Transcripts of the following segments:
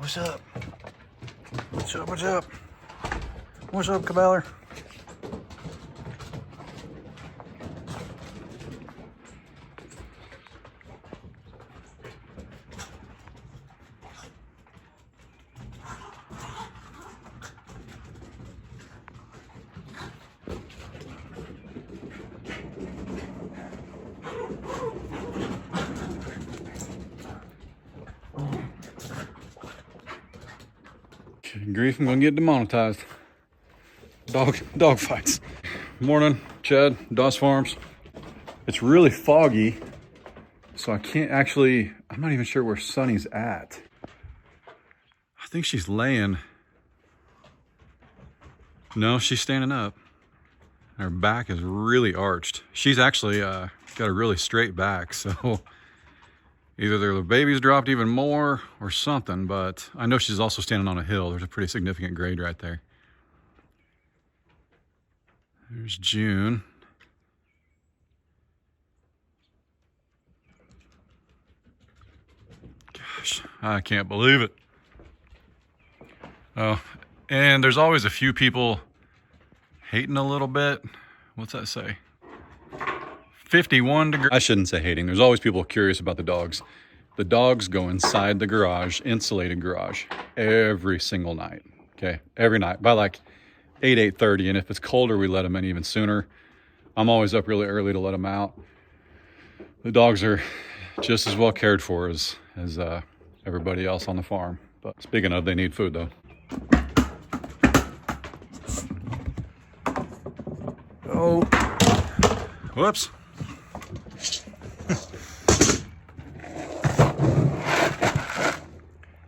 What's up? What's up? What's up? What's up, Cabeller? Grief, I'm gonna get demonetized. Dog fights. Morning, Chad, Doss Farms. It's really foggy, so I can't actually, I'm not even sure where Sunny's at. I think she's laying. No, she's standing up. Her back is really arched. She's actually got a really straight back, so either the baby's dropped even more or something, but I know she's also standing on a hill. There's a pretty significant grade right there. There's June. Gosh, I can't believe it. Oh, and there's always a few people hating a little bit. What's that say? 51 degrees. I shouldn't say hating. There's always people curious about the dogs. The dogs go inside the garage, insulated garage, every single night. Okay, every night by like 8:30, and if it's colder, we let them in even sooner. I'm always up really early to let them out. The dogs are just as well cared for as everybody else on the farm. But speaking of, they need food though. Oh, whoops.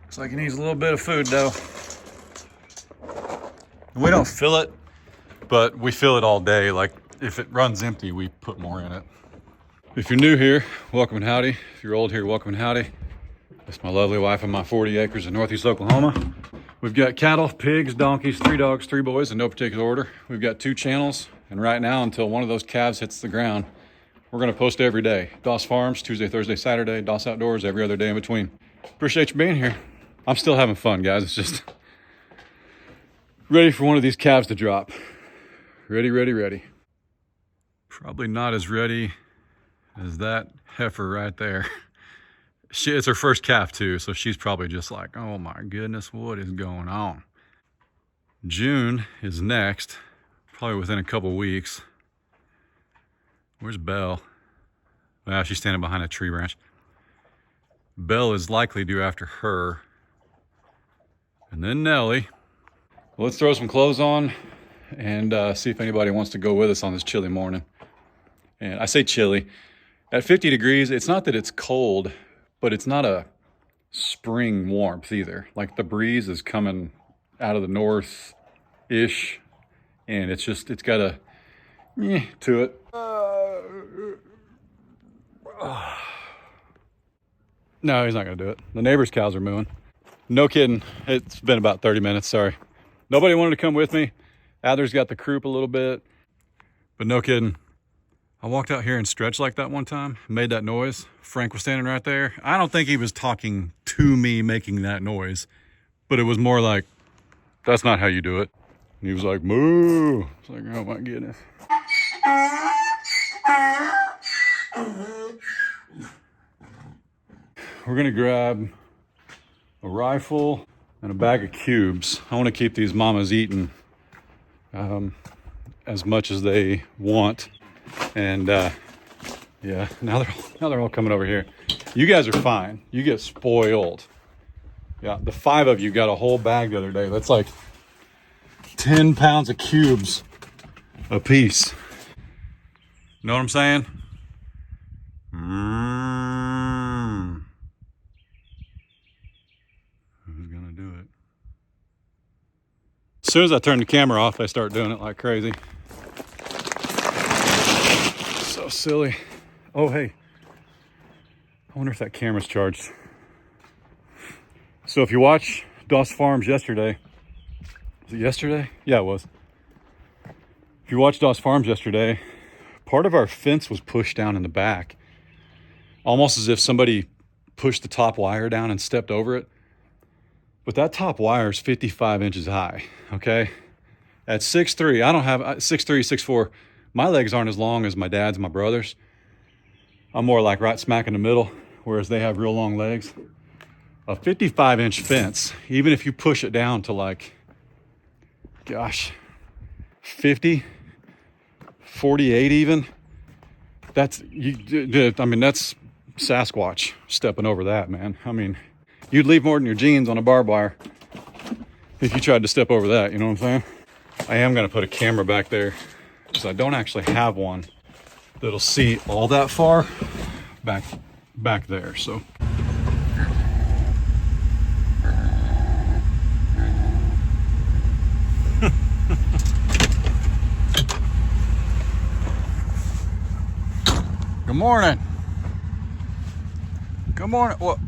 Looks like he needs a little bit of food though. We don't fill it, but we fill it all day. Like if it runs empty, we put more in it. If you're new here, welcome and howdy. If you're old here, welcome and howdy. That's my lovely wife and my 40 acres in Northeast Oklahoma. We've got cattle, pigs, donkeys, 3 dogs, 3 boys in no particular order. We've got 2 channels, and right now until one of those calves hits the ground, we're gonna post every day. Doss Farms, Tuesday, Thursday, Saturday, Doss Outdoors, every other day in between. Appreciate you being here. I'm still having fun, guys. It's just ready for one of these calves to drop. Ready, ready, ready. Probably not as ready as that heifer right there. It's her first calf too, so she's probably just like, oh my goodness, what is going on? June is next, probably within a couple weeks. Where's Belle? Wow, she's standing behind a tree branch. Belle is likely due after her. And then Nellie. Well, let's throw some clothes on and see if anybody wants to go with us on this chilly morning. And I say chilly. At 50 degrees, it's not that it's cold, but it's not a spring warmth either. Like the breeze is coming out of the north-ish, and it's got a meh to it. No, he's not gonna do it. The neighbor's cows are mooing. No kidding, it's been about 30 minutes, sorry. Nobody wanted to come with me. Adler's got the croup a little bit, but no kidding. I walked out here and stretched like that one time, made that noise. Frank was standing right there. I don't think he was talking to me making that noise, but it was more like, that's not how you do it. And he was like, moo. It's like, oh my goodness. We're gonna grab a rifle and a bag of cubes. I want to keep these mamas eating as much as they want. And yeah, now they're all coming over here. You guys are fine. You get spoiled. Yeah, the 5 of you got a whole bag the other day. That's like 10 pounds of cubes a piece. Know what I'm saying? Who's gonna do it? As soon as I turn the camera off, they start doing it like crazy. So silly. Oh, hey. I wonder if that camera's charged. So if you watch Doss Farms yesterday, was it yesterday? Yeah, it was. If you watched Doss Farms yesterday, part of our fence was pushed down in the back, almost as if somebody pushed the top wire down and stepped over it. But that top wire is 55 inches high, okay? At 6'3", I don't have 6'3", 6'4". My legs aren't as long as my dad's and my brother's. I'm more like right smack in the middle, whereas they have real long legs. A 55-inch fence, even if you push it down to like, gosh, 50, 48 even, that's, I mean, that's Sasquatch stepping over that, man. I mean, you'd leave more than your jeans on a barbed wire if you tried to step over that, you know what I'm saying? I am gonna put a camera back there because I don't actually have one that'll see all that far back there, so. Good morning. Good morning. What?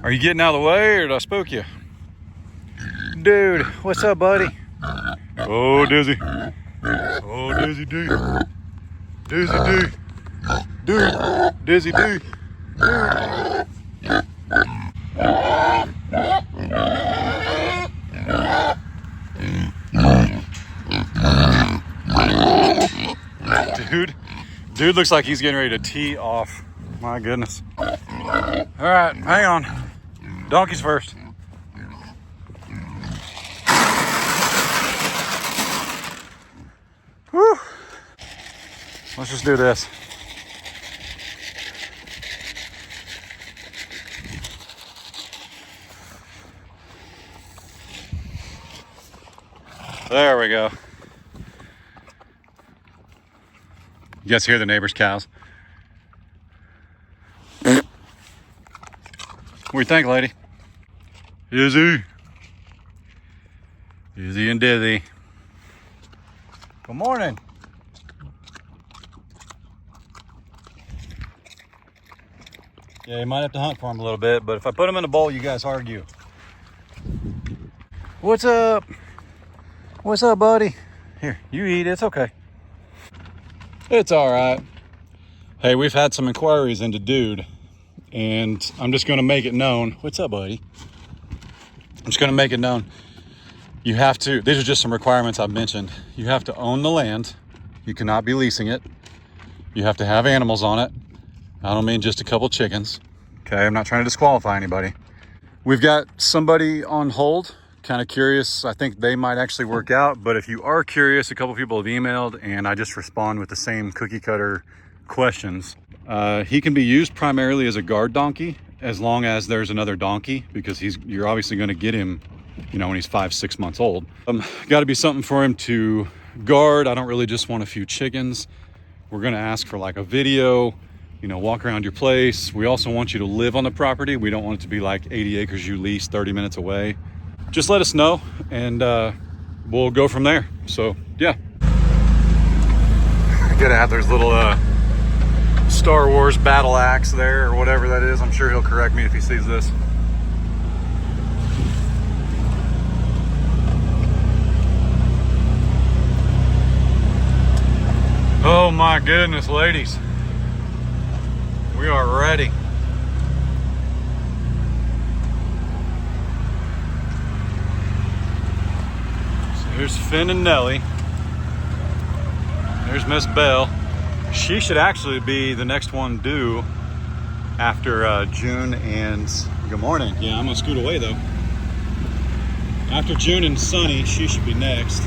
Are you getting out of the way or did I spook you? Dude, what's up, buddy? Oh, Dizzy. Oh, Dizzy D. Dizzy D. Dude. Dizzy D. Dude looks like he's getting ready to tee off. My goodness. All right, hang on. Donkeys first. Whew. Let's just do this. There we go. You guys hear the neighbor's cows? What do you think, lady? Izzy. Izzy and Dizzy. Good morning. Yeah, you might have to hunt for him a little bit, but if I put him in a bowl, you guys argue. What's up? What's up, buddy? Here, you eat, it's okay. It's all right. Hey, we've had some inquiries into Dude, and I'm just gonna make it known. What's up, buddy? I'm just gonna make it known. You have to, these are just some requirements I've mentioned. You have to own the land. You cannot be leasing it. You have to have animals on it. I don't mean just a couple chickens. Okay, I'm not trying to disqualify anybody. We've got somebody on hold, kind of curious. I think they might actually work out, but if you are curious, a couple people have emailed and I just respond with the same cookie cutter questions. He can be used primarily as a guard donkey as long as there's another donkey, because you're obviously going to get him, you know, when he's 5-6 months old. Got to be something for him to guard. I don't really just want a few chickens. We're going to ask for like a video, you know, walk around your place. We also want you to live on the property. We don't want it to be like 80 acres you lease 30 minutes away. Just let us know and we'll go from there. So yeah. Gotta have there's little Star Wars battle axe there or whatever that is. I'm sure he'll correct me if he sees this. Oh my goodness, ladies. We are ready. So here's Finn and Nellie. There's Miss Belle. She should actually be the next one due after June and... Good morning. Yeah, I'm gonna scoot away though. After June and Sunny, she should be next.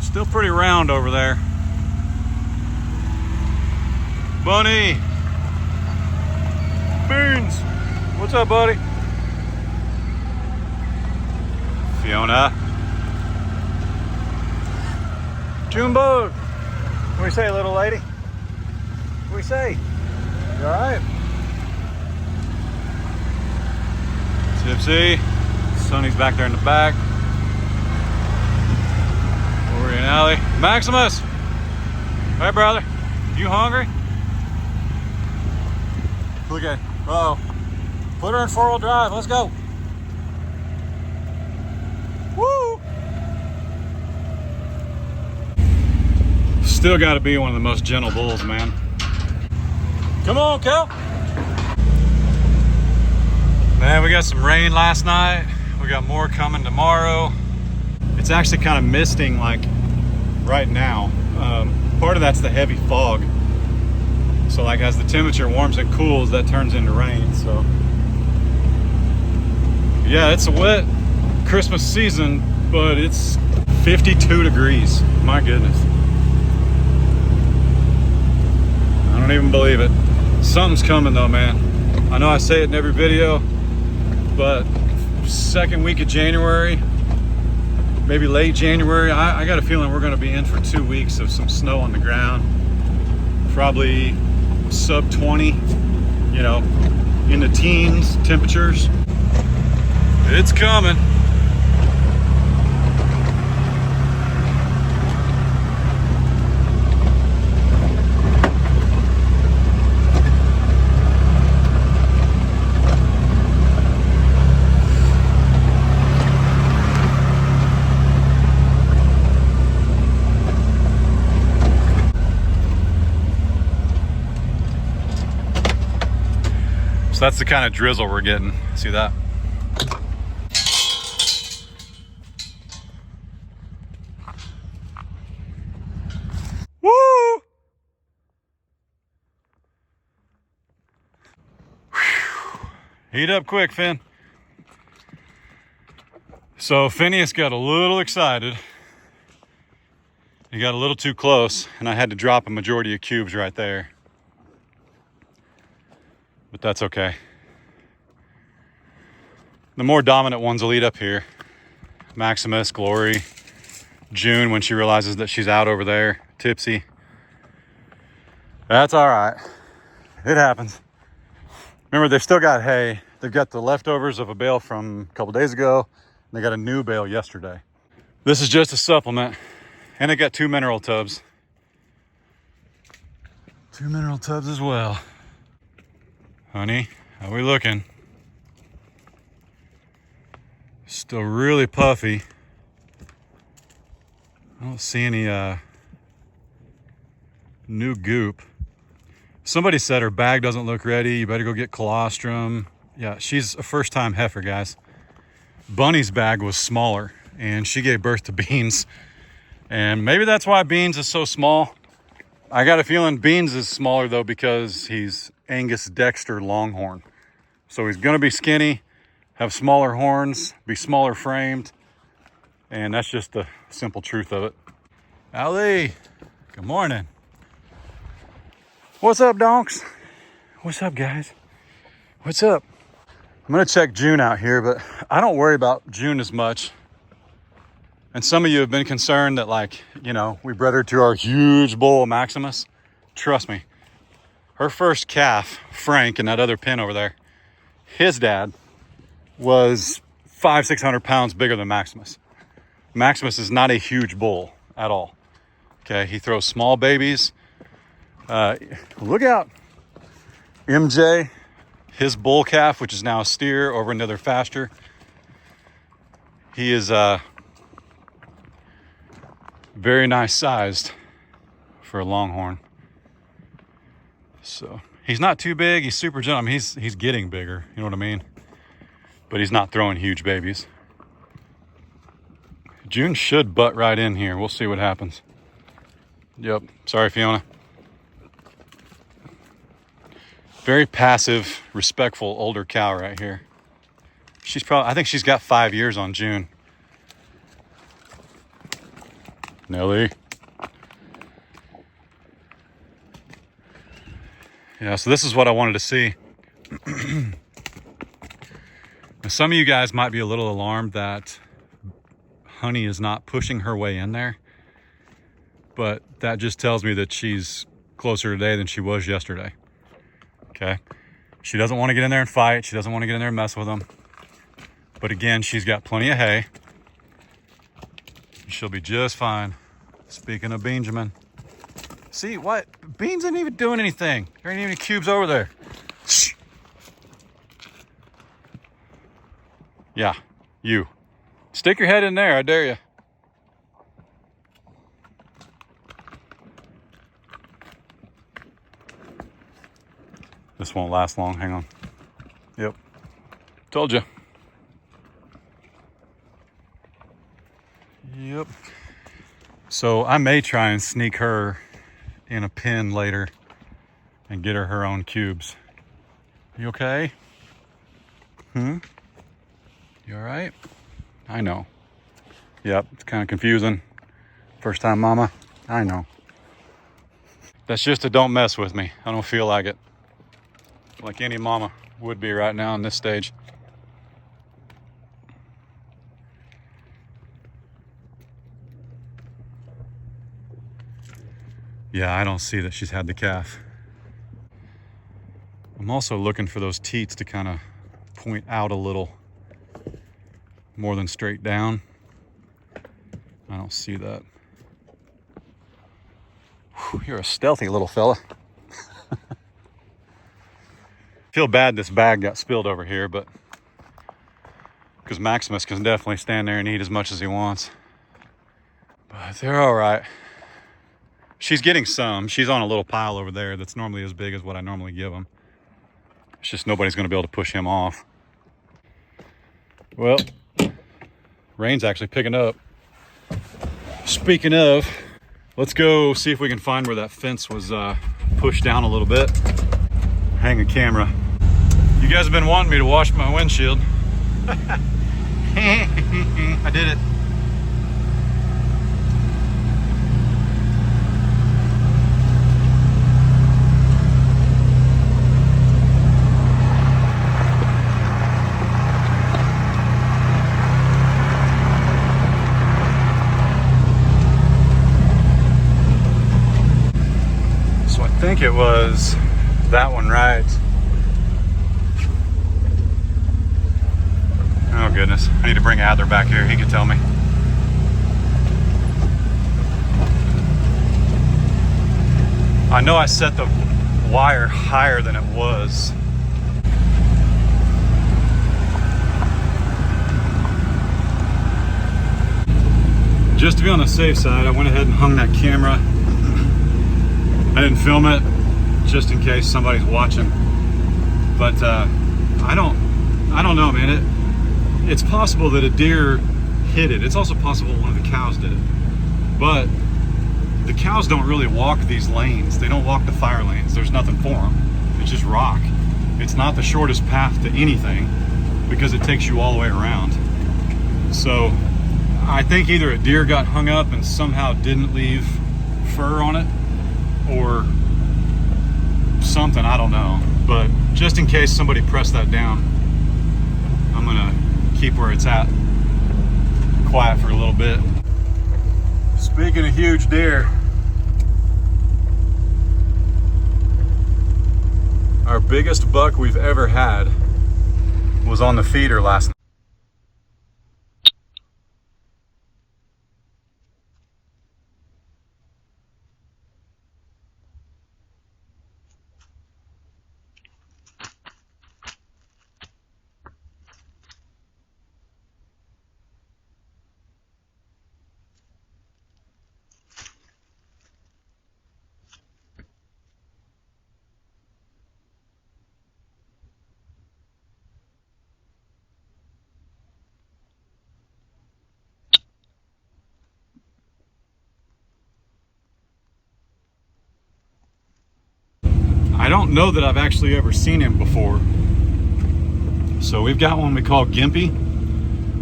Still pretty round over there. Bunny! Beans! What's up, buddy? Fiona. Junebug! What do you say, little lady? What do you say? You alright? Tipsy. Sonny's back there in the back. Ori and Allie. Maximus! Hey, brother. You hungry? Look at it. Uh-oh. Put her in 4-wheel drive. Let's go. Woo! Still got to be one of the most gentle bulls, man. Come on, Cal. Man, we got some rain last night. We got more coming tomorrow. It's actually kind of misting like right now. Part of that's the heavy fog. So like as the temperature warms and cools, that turns into rain. So yeah, it's a wet Christmas season, but it's 52 degrees. My goodness. I don't even believe it. Something's coming though, man. I know I say it in every video, but second week of January, maybe late January, I got a feeling we're gonna be in for 2 weeks of some snow on the ground. Probably sub 20, you know, in the teens temperatures. It's coming. So that's the kind of drizzle we're getting. See that? Woo! Whew. Heat up quick, Finn. So Phineas got a little excited. He got a little too close, and I had to drop a majority of cubes right there. But that's okay. The more dominant ones will eat up here. Maximus, Glory, June when she realizes that she's out over there, Tipsy. That's all right. It happens. Remember, they've still got hay. They've got the leftovers of a bale from a couple days ago, and they got a new bale yesterday. This is just a supplement, and they got 2 mineral tubs. 2 mineral tubs as well. Honey, how we looking? Still really puffy. I don't see any new goop. Somebody said her bag doesn't look ready. You better go get colostrum. Yeah, she's a first-time heifer, guys. Bunny's bag was smaller, and she gave birth to Beans. And maybe that's why Beans is so small. I got a feeling Beans is smaller, though, because he's Angus Dexter Longhorn. So he's gonna be skinny, have smaller horns, be smaller framed, and that's just the simple truth of it. Ali, good morning. What's up, donks? What's up, guys? What's up? I'm gonna check June out here, but I don't worry about June as much. And some of you have been concerned that, like, you know, we bred her to our huge bull Maximus. Trust me, her first calf, Frank, in that other pen over there, his dad was 500-600 pounds bigger than Maximus. Maximus is not a huge bull at all. Okay, he throws small babies. Look out. MJ, his bull calf, which is now a steer over another pasture. He is very nice sized for a longhorn. So he's not too big. He's super gentle. I mean, he's getting bigger. You know what I mean? But he's not throwing huge babies. June should butt right in here. We'll see what happens. Yep. Sorry, Fiona. Very passive, respectful older cow right here. She's probably, I think she's got 5 years on June. Nelly. Yeah, so this is what I wanted to see. Now, some of you guys might be a little alarmed that Honey is not pushing her way in there, but that just tells me that she's closer today than she was yesterday. Okay, she doesn't want to get in there and fight. She doesn't want to get in there and mess with them. But again, she's got plenty of hay. She'll be just fine. Speaking of Benjamin, see what? Beans ain't even doing anything. There ain't even any cubes over there. Shh. Yeah, you. Stick your head in there, I dare you. This won't last long. Hang on. Yep. Told you. Yep. So I may try and sneak her in a pen later and get her own cubes. You okay? You all right? I know. Yep, it's kind of confusing. First time mama, I know. That's just a don't mess with me. I don't feel like it. Like any mama would be right now in this stage. Yeah, I don't see that she's had the calf. I'm also looking for those teats to kind of point out a little more than straight down. I don't see that. Whew, you're a stealthy little fella. Feel bad this bag got spilled over here, but because Maximus can definitely stand there and eat as much as he wants. But they're all right. She's getting some. She's on a little pile over there that's normally as big as what I normally give them. It's just nobody's going to be able to push him off. Well, rain's actually picking up. Speaking of, let's go see if we can find where that fence was pushed down a little bit. Hang a camera. You guys have been wanting me to wash my windshield. I did it. So I think it was that one, right? Oh goodness, I need to bring Adler back here. He could tell me. I know I set the wire higher than it was. Just to be on the safe side, I went ahead and hung that camera. I didn't film it just in case somebody's watching. But I don't know, man. It's possible that a deer hit it. It's also possible one of the cows did it. But the cows don't really walk these lanes. They don't walk the fire lanes. There's nothing for them. It's just rock. It's not the shortest path to anything because it takes you all the way around. So I think either a deer got hung up and somehow didn't leave fur on it, or something, I don't know. But just in case somebody pressed that down, I'm gonna keep where it's at, quiet for a little bit. Speaking of huge deer, our biggest buck we've ever had was on the feeder last night. I don't know that I've actually ever seen him before. So we've got one we call Gimpy.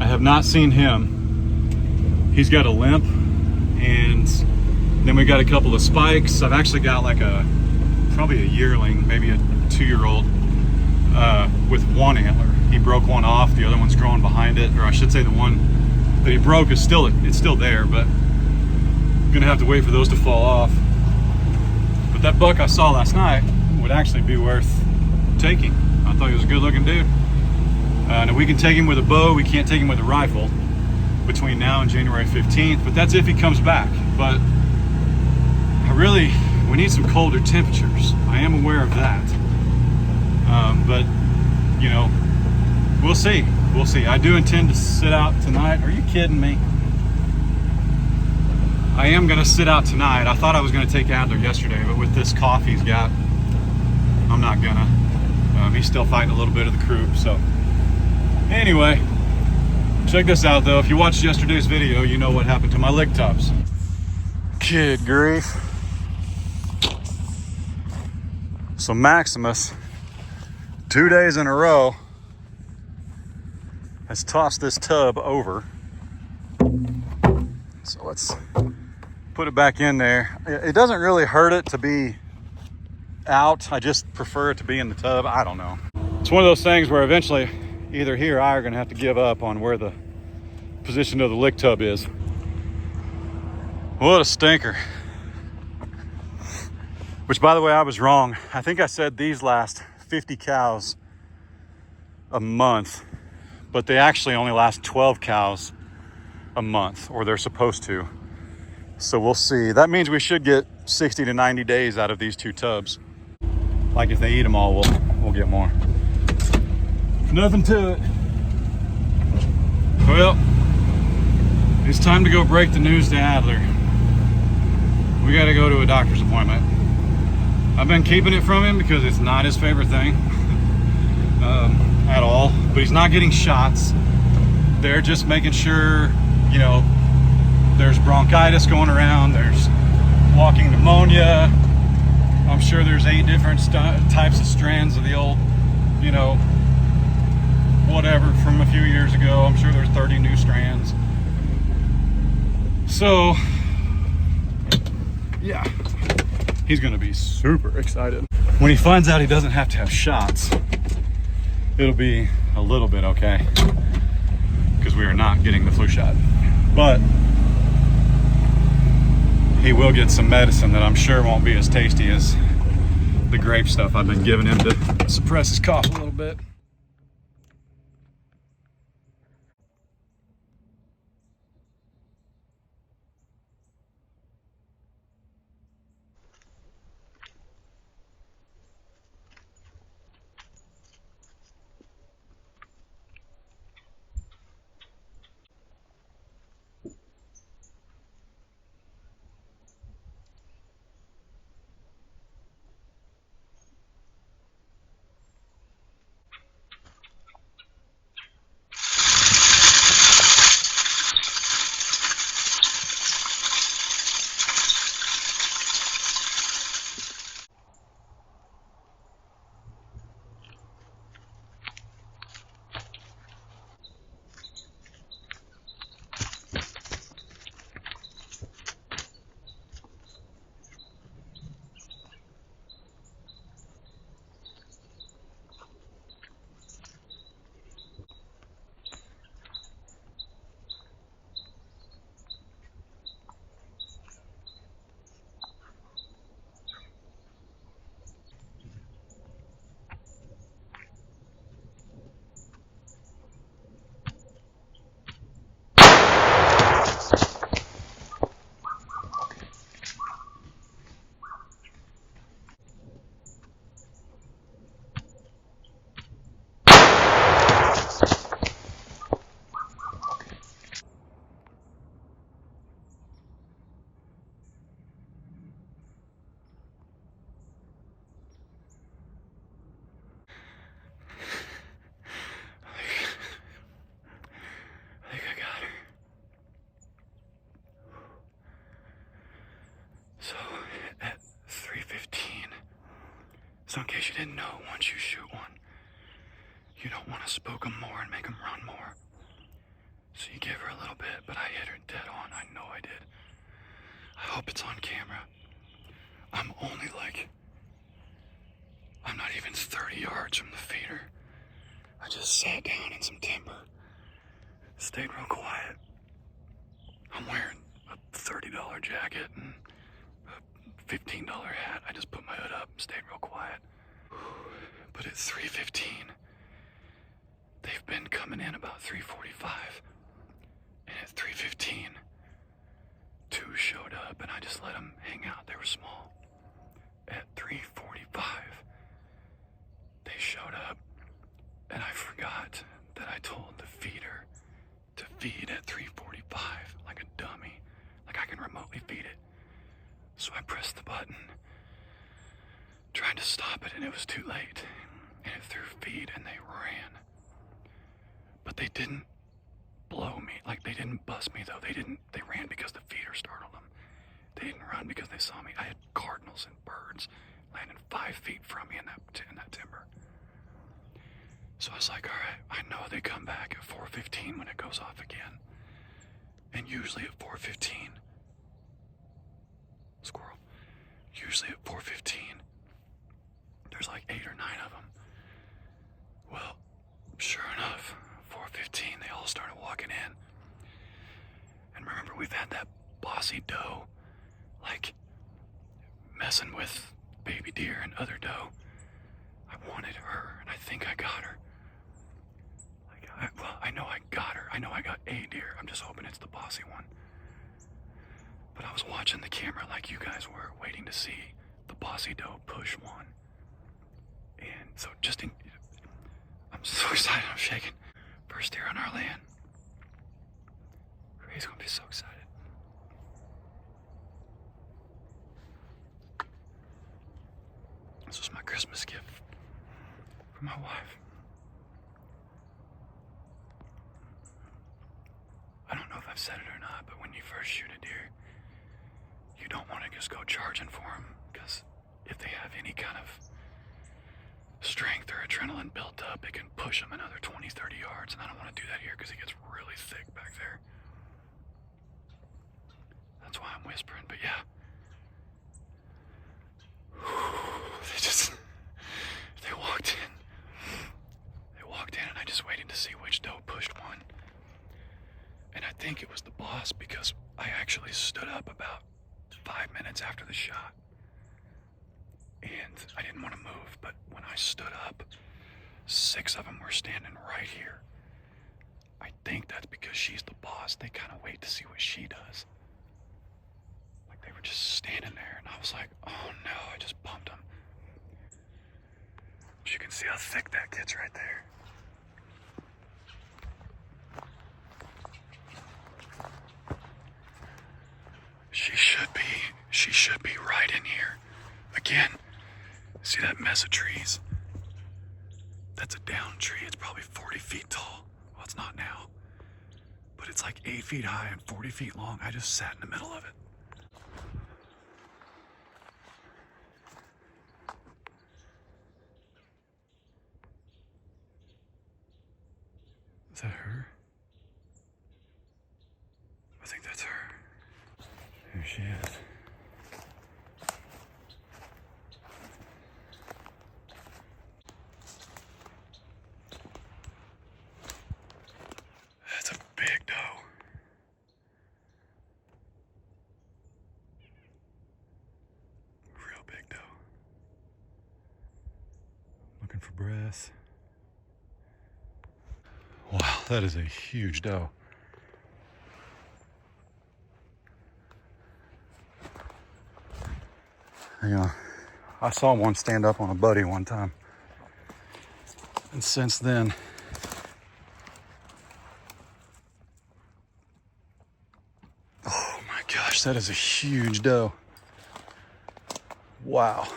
I have not seen him. He's got a limp, and then we got a couple of spikes. I've actually got like probably a yearling, maybe a 2-year-old with one antler. He broke one off, the other one's growing behind it, or I should say the one that he broke is still there, but I'm gonna have to wait for those to fall off. But that buck I saw last night would actually be worth taking. I thought he was a good looking dude. Now we can take him with a bow, we can't take him with a rifle between now and January 15th, but that's if he comes back. But we need some colder temperatures. I am aware of that. But you know, we'll see. We'll see. I do intend to sit out tonight. Are you kidding me? I am gonna sit out tonight. I thought I was gonna take Adler yesterday, but with this cough he's got, I'm not gonna. He's still fighting a little bit of the croup. So anyway, check this out though. If you watched yesterday's video, you know what happened to my lick tubs. Good grief. So Maximus, 2 days in a row, has tossed this tub over. So let's put it back in there. It doesn't really hurt it to be out. I just prefer it to be in the tub. I don't know. It's one of those things where eventually either he or I are gonna have to give up on where the position of the lick tub is. What a stinker. Which, by the way, I was wrong. I think I said these last 50 cows a month, but they actually only last 12 cows a month, or they're supposed to. So we'll see. That means we should get 60 to 90 days out of these 2 tubs. Like if they eat them all, we'll get more. Nothing to it. Well, it's time to go break the news to Adler. We got to go to a doctor's appointment. I've been keeping it from him because it's not his favorite thing at all. But he's not getting shots. They're just making sure, you know, there's bronchitis going around. There's walking pneumonia. I'm sure there's 8 different types of strands of the old, you know, whatever from a few years ago. I'm sure there's 30 new strands. So, yeah. He's gonna be super excited. When he finds out he doesn't have to have shots, it'll be a little bit okay, because we are not getting the flu shot. But he will get some medicine that I'm sure won't be as tasty as the grape stuff I've been giving him to suppress his cough a little bit. So in case you didn't know, once you shoot one, you don't want to spook them more and make them run more. So you give her a little bit, but I hit her dead on. I know I did. I hope it's on camera. I'm only like, I'm not even 30 yards from the feeder. I just sat down in some timber, stayed real quiet. I'm wearing a $30 jacket and a $15 hat. I just put my hood up and stayed real quiet. But at 3:15, they've been coming in about 3:45. And at 3:15, 2 showed up and I just let them hang out. They were small. At 3:45, they showed up and I forgot that I told the feeder to feed at 3:45 like a dummy, like I can remotely feed it. So I pressed the button, tried to stop it, and it was too late. And at threw feed and they ran. But they didn't blow me. Like, they didn't bust me, though. They ran because the feeder startled them. They didn't run because they saw me. I had cardinals and birds landing 5 feet from me in that timber. So I was like, all right, I know they come back at 4:15 when it goes off again. And usually at 4:15, squirrel, usually at 4:15, there's like 8 or 9 of them. Well, sure enough, 4:15, they all started walking in. And remember, we've had that bossy doe, like, messing with baby deer and other doe. I wanted her, and I think I got her. I know I got her. I know I got a deer. I'm just hoping it's the bossy one. But I was watching the camera like you guys were, waiting to see the bossy doe push one. And so I'm so excited, I'm shaking. First deer on our land. Ray's gonna be so excited. This was my Christmas gift from my wife. I don't know if I've said it or not, but when you first shoot a deer, you don't want to just go charging for them, because if they have any kind of strength or adrenaline built up, it can push them another 20, 30 yards, and I don't want to do that here because it gets really thick back there. That's why I'm whispering, but yeah. They walked in. They walked in, and I just waited to see which doe pushed one. And I think it was the boss, because I actually stood up about 5 minutes after the shot. And I didn't want to move, but when I stood up, 6 of them were standing right here. I think that's because she's the boss. They kind of wait to see what she does. Like, they were just standing there, and I was like, oh no, I just bumped them. But you can see how thick that gets right there. She should be right in here. Again, see that mess of trees? That's a down tree. It's probably 40 feet tall. Well, it's not now. But it's like 8 feet high and 40 feet long. I just sat in the middle of it. Is that her? I think that's her. There she is. That's a big doe. Real big doe. Looking for breath. Wow, that is a huge doe. Yeah, I saw one stand up on a buddy one time. And since then, oh my gosh, that is a huge doe. Wow.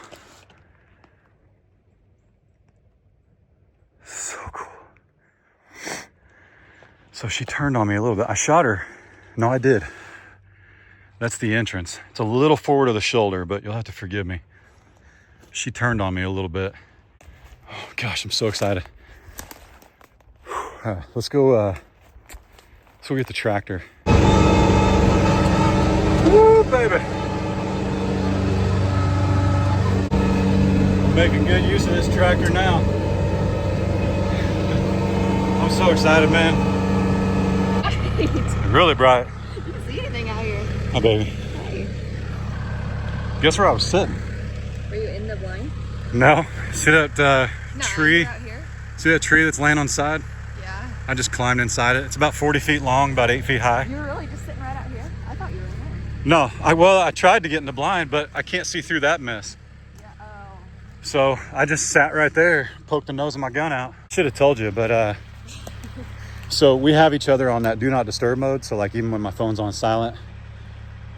So cool. So she turned on me a little bit. I shot her. No, I did. That's the entrance. It's a little forward of the shoulder, but you'll have to forgive me. She turned on me a little bit. Oh gosh, I'm so excited. Let's go get the tractor. Woo, baby. Making good use of this tractor now. I'm so excited, man. Really bright. You can see anything out here. Hi, baby. Hi. Guess where I was sitting? Were you in the blind? No. See that tree? Out here. See that tree that's laying on the side? Yeah. I just climbed inside it. It's about 40 feet long, about 8 feet high. You were really just sitting right out here? I thought you were in there. No, I tried to get in the blind, but I can't see through that mess. Yeah. Oh. So I just sat right there, poked the nose of my gun out. Should have told you, but so we have each other on that do not disturb mode. So like even when my phone's on silent,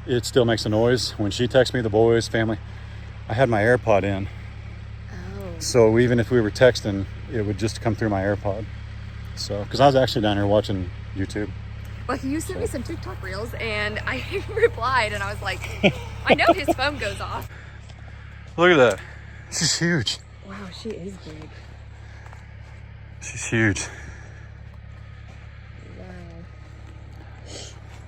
it still makes a noise. When she texts me, the boys, family, I had my AirPod in. Oh. So even if we were texting, it would just come through my AirPod. So, because I was actually down here watching YouTube. Well, you sent me some TikTok reels, and I replied, and I was like, I know his phone goes off. Look at that. She's huge. Wow, she is big. She's huge. Wow.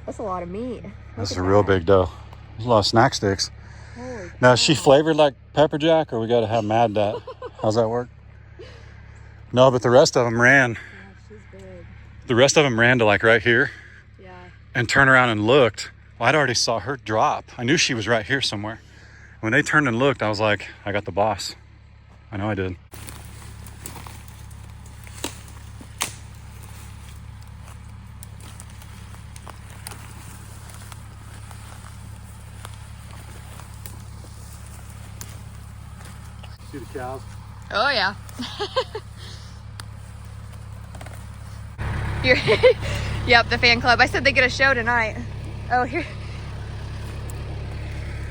That's a lot of meat. This is Look a at real that. big doe. There's a lot of snack sticks. Holy Now, is she cow. flavored like pepper jack, or we got to have mad dat? How's that work? No, but the rest of them ran. Yeah, she's big. The rest of them ran to like right here Yeah. and turned around and looked. Well, I'd already saw her drop. I knew she was right here somewhere. When they turned and looked, I was like, I got the boss. I know I did. See the cows? Oh, yeah. You're yep, the fan club. I said they get a show tonight. Oh, here.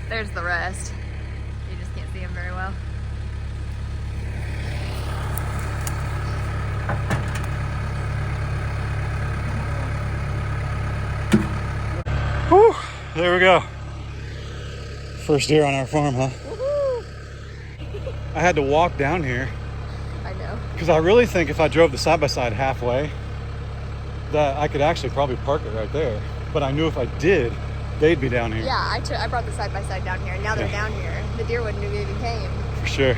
There's the rest. You just can't see them very well. Whew, there we go. First deer on our farm, huh? Woohoo! I had to walk down here I know. because I really think if I drove the side-by-side halfway, that I could actually probably park it right there. But I knew if I did, they'd be down here. Yeah, I brought the side-by-side down here, and now they're Yeah. down here. The deer wouldn't have even came. For sure.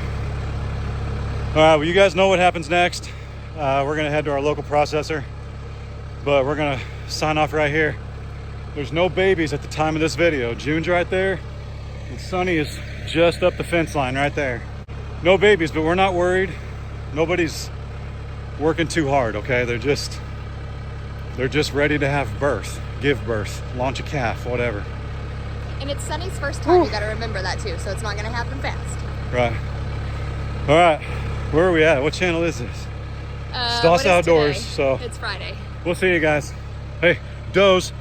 All right, well, you guys know what happens next. We're gonna head to our local processor, but we're gonna sign off right here. There's no babies at the time of this video. June's right there, and Sunny is just up the fence line right there. No babies, but we're not worried. Nobody's working too hard, okay? They're just ready to have birth, give birth, launch a calf, whatever. And it's Sunny's first time. You got to remember that too. So it's not going to happen fast. Right. All right, where are we at? What channel is this? What Stoss is Outdoors, today? so It's Friday. we'll see you guys. Hey, does